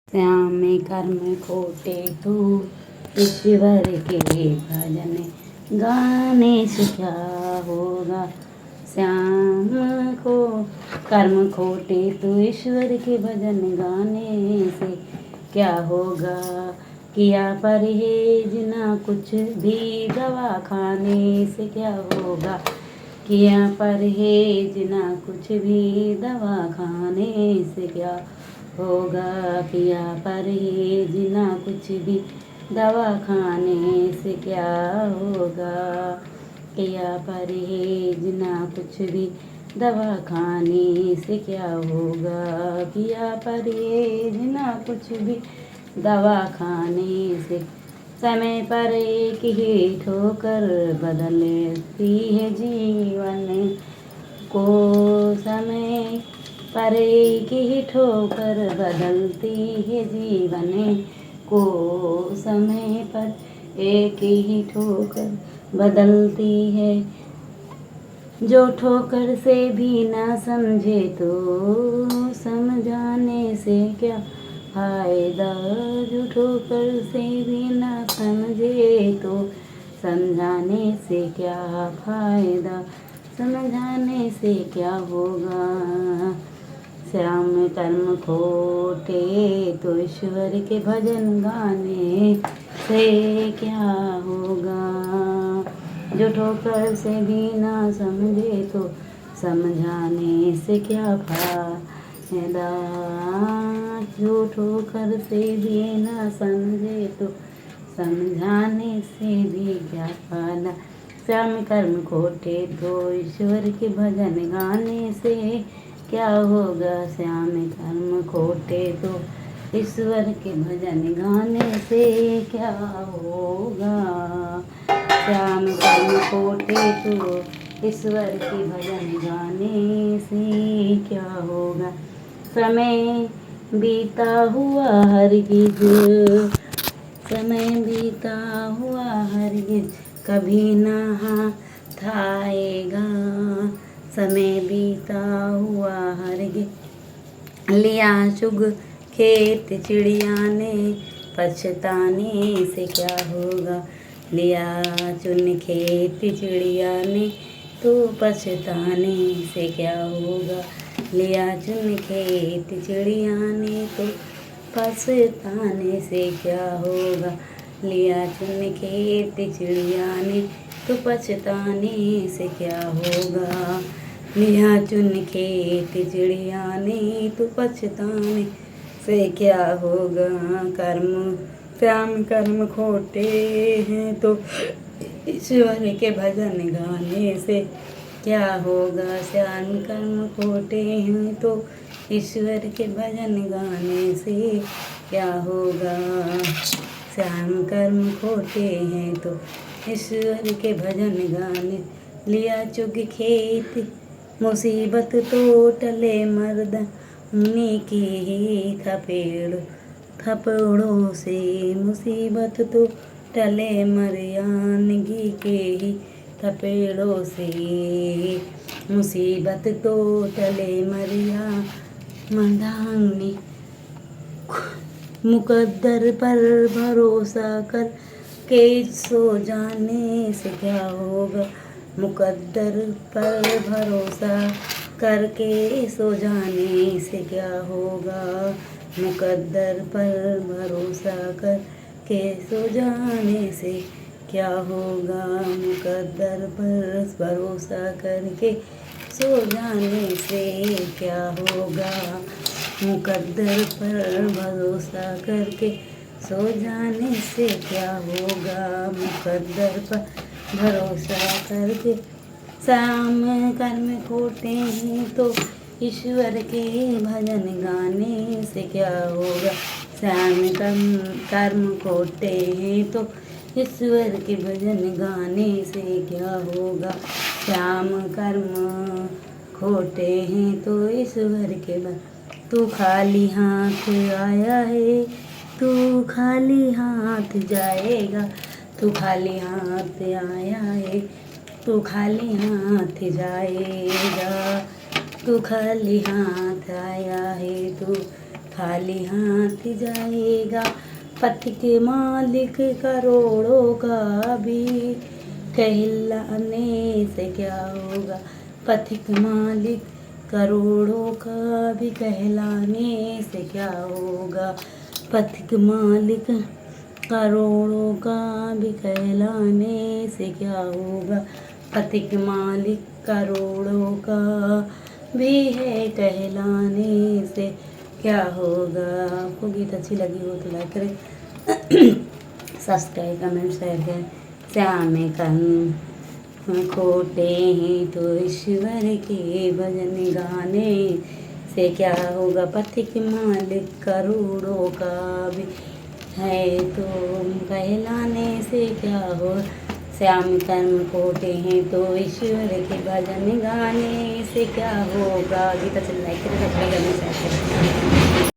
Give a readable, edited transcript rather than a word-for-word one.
श्याम कर्म खोटे तू ईश्वर के भजन गाने से क्या होगा। श्याम को कर्म खोटे तू ईश्वर के भजन गाने से क्या होगा। किया परहेज ना कुछ भी दवा खाने से क्या होगा। किया परहेज ना कुछ भी दवा खाने से क्या होगा। किया परहेज ना कुछ भी दवा खाने से क्या होगा। किया परहेज ना कुछ भी दवा खाने से क्या होगा। किया परहेज ना कुछ भी दवा खाने से समय पर एक ही ठोकर बदलती है जीवन को। समय पर एक ही ठोकर बदलती है जीवन को। समय पर एक ही ठोकर बदलती है। जो ठोकर से भी ना समझे तो समझाने से क्या फायदा। जो ठोकर से भी ना समझे तो समझाने से क्या फायदा। समझाने से क्या होगा। श्याम कर्म खोटे तो ईश्वर के भजन गाने से क्या होगा। जो ठोकर से भी ना समझे तो समझाने से क्या फायदा। जो ठोकर से भी ना समझे तो समझाने से भी क्या फायदा। श्याम कर्म खोटे तो ईश्वर के भजन गाने से क्या होगा। श्याम कर्म खोटे तो ईश्वर के भजन गाने से क्या होगा। श्याम कर्म खोटे तो ईश्वर के भजन गाने से क्या होगा। समय बीता हुआ हरगिज समय बीता हुआ हरगिज कभी ना हाथ आएगा। समय बीता हुआ हरगिज लिया चुग खेत चिड़िया ने पछताने से क्या होगा। लिया चुन खेत चिड़िया ने तो पछताने से क्या होगा। लिया चुन खेत चिड़िया ने तो पछताने से क्या होगा। लिया चुन खेत चिड़िया ने तो पछताने से क्या होगा। लिया चुन खेत चिड़िया ने तो पछताने से क्या होगा। कर्म श्याम कर्म खोटे हैं तो ईश्वर के भजन गाने से क्या होगा। श्याम कर्म खोटे हैं तो ईश्वर के भजन गाने से क्या होगा। श्याम कर्म खोटे हैं तो ईश्वर के भजन गाने। लिया चुग खेत मुसीबत तो टले मर्द उन्हीं की ही थपेड़ों से। मुसीबत तो टले मर्यानगी के ही थपेड़ों से। मुसीबत तो टले मरिया मर्दांगी मुकद्दर पर भरोसा कर के सो जाने से क्या होगा। मुकद्दर पर भरोसा करके सो जाने से क्या होगा। मुकद्दर पर भरोसा करके सो जाने से क्या होगा। मुकद्दर पर भरोसा करके सो जाने से क्या होगा। मुकद्दर पर भरोसा करके सो जाने से क्या होगा। मुकद्दर पर भरोसा करके श्याम कर्म खोटे हैं तो ईश्वर के भजन गाने से क्या होगा। श्याम कर्म खोटे हैं तो ईश्वर के भजन गाने से क्या होगा। श्याम कर्म खोटे हैं तो ईश्वर के तू खाली हाथ आया है तू खाली हाथ जाएगा। तू खाली हाथ आया है तू खाली हाथ जाएगा। तू खाली हाथ आया है तू खाली हाथ जाएगा। पथिक मालिक करोड़ों का भी कहलाने से क्या होगा। पथिक मालिक करोड़ों का भी कहलाने से क्या होगा। पथिक मालिक करोड़ों का भी कहलाने से क्या होगा। पथिक मालिक करोड़ों का भी है कहलाने से क्या होगा। आपको गीत अच्छी लगी हो तो लाइक करें, सब्सक्राइब कमेंट शेयर करें। श्याम कहीं खोटे हैं तो ईश्वर के भजन गाने से क्या होगा। पथिक मालिक करोड़ों का भी है तो कहलाने से क्या हो। श्याम कर्म खोटे हैं तो ईश्वर के भजन गाने से क्या होगा। गीता चल लाइक करें, सब्सक्राइब करना चाहते हैं।